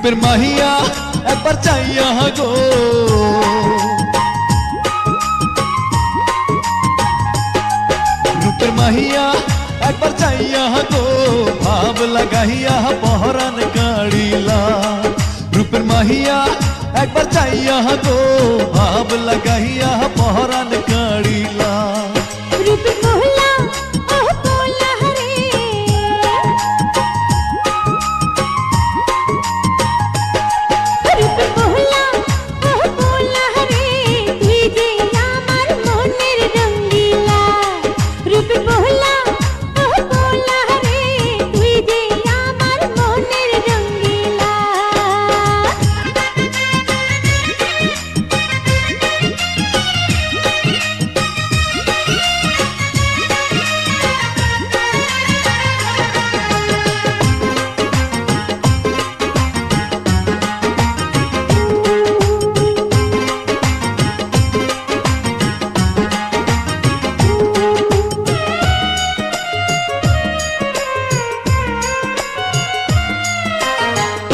রূপের মাহিয়া একবার চাইয়া গো, রূপের মাহিয়া একবার চাইয়া গো, ভাব লাগাইয়া পহরান কাড়িলা। রূপের মাহিয়া একবার চাইয়া গো, ভাব লাগাইয়া পহরান কাড়িলা। রূপের মহলা ওহ পোলা রে, রূপের মহলা ওহ পোলা রে, তুই যে আমার মনের রঙ্গিলা। রূপের মহলা ওহ পোলা রে, তুই যে আমার মনের রঙ্গিলা।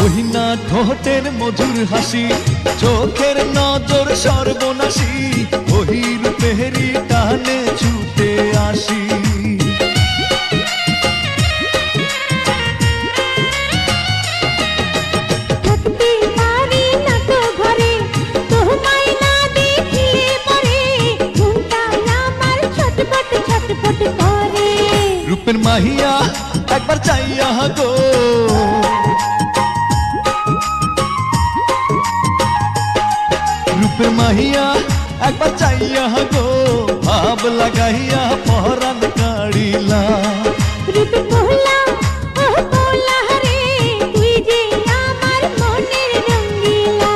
ওহিনা ঠোঁটের মধুর হাসি, চোখের নজর সর্বনাশী, ওহি রূপেরি টানে ছুটে আসি। থাকতে পারি না তো ঘরে, তোমায় না দেখিলে পরে মনটা আমার ছটফট ছটফট করে। রূপের মাহিয়া একবার চাইয়া গো, রূপের মাহিয়া একবার চাইয়া গো, ভাব লাগাইয়া পহরান কাড়িলা। রূপের মহলা ওহ পোলা রে, তুই যে আমার মনের রঙ্গিলা।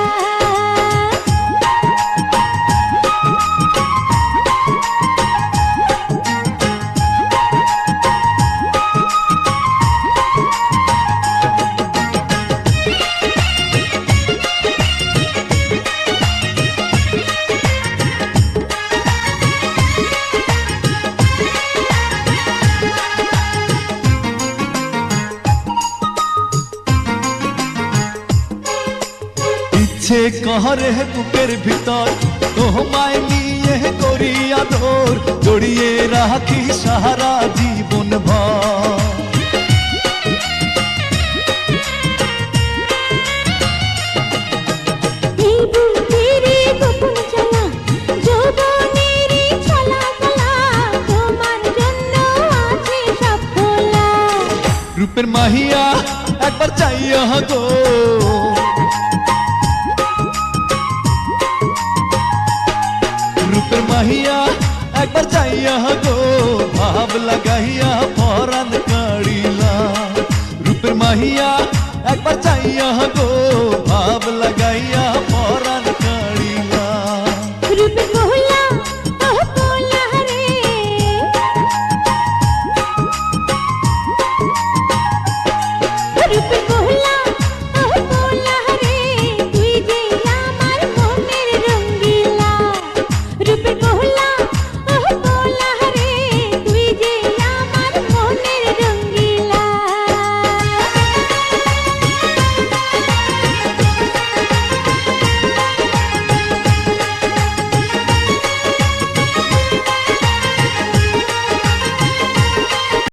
ইচ্ছে কহরে বুকের ভিতর তোমায় নিয়ে করি আদর, জড়িয়ে রাখি সারা জীবন ভর। এই বুকেরে গোপন জ্বালা, যৌবনেরই ছলা কলা, তোমার জন্য আছে সব খোলা। রূপের মাহিয়া একবার চাইয়া গো, রূপের মাহিয়া একবার চাইয়া গো, ভাব লাগাইয়া পহরান কাড়িলা। রূপের মাহিয়া একবার চাইয়া গো,